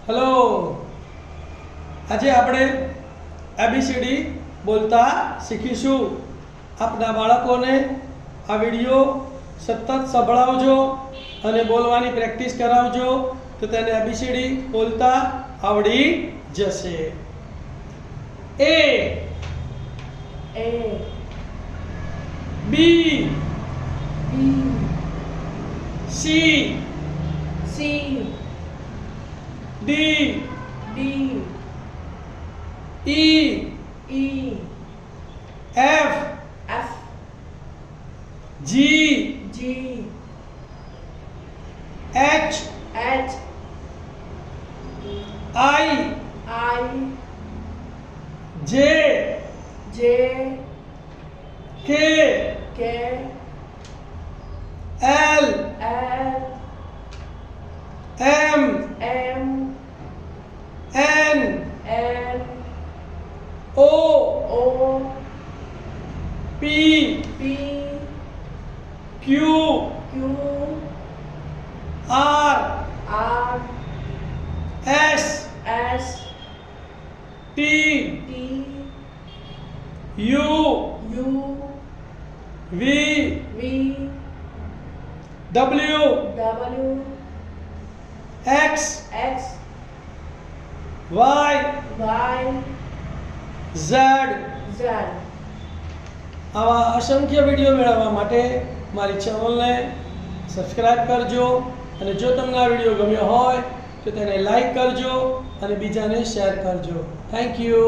Hello, આજે આપણે ABCD બોલતા શીખીશું. આપના બાળકોને આ વિડીયો સતત સંભળાવજો અને બોલવાની પ્રેક્ટિસ કરાવજો, તો તેને એબીસીડી બોલતા આવડી જશે. A A B B C C D D E E F F G G H H I I J J K K L L M M N N O O P P Q Q R R S S T T U U V V W W X X Y Y Z. Z. આવા અસંખ્ય video મેળવવા માટે મારી ચેનલને subscribe કરજો, અને જો તમને આ વિડીયો ગમ્યો હોય તો તેને લાઈક કરજો અને બીજાને શેર કરજો. Thank you.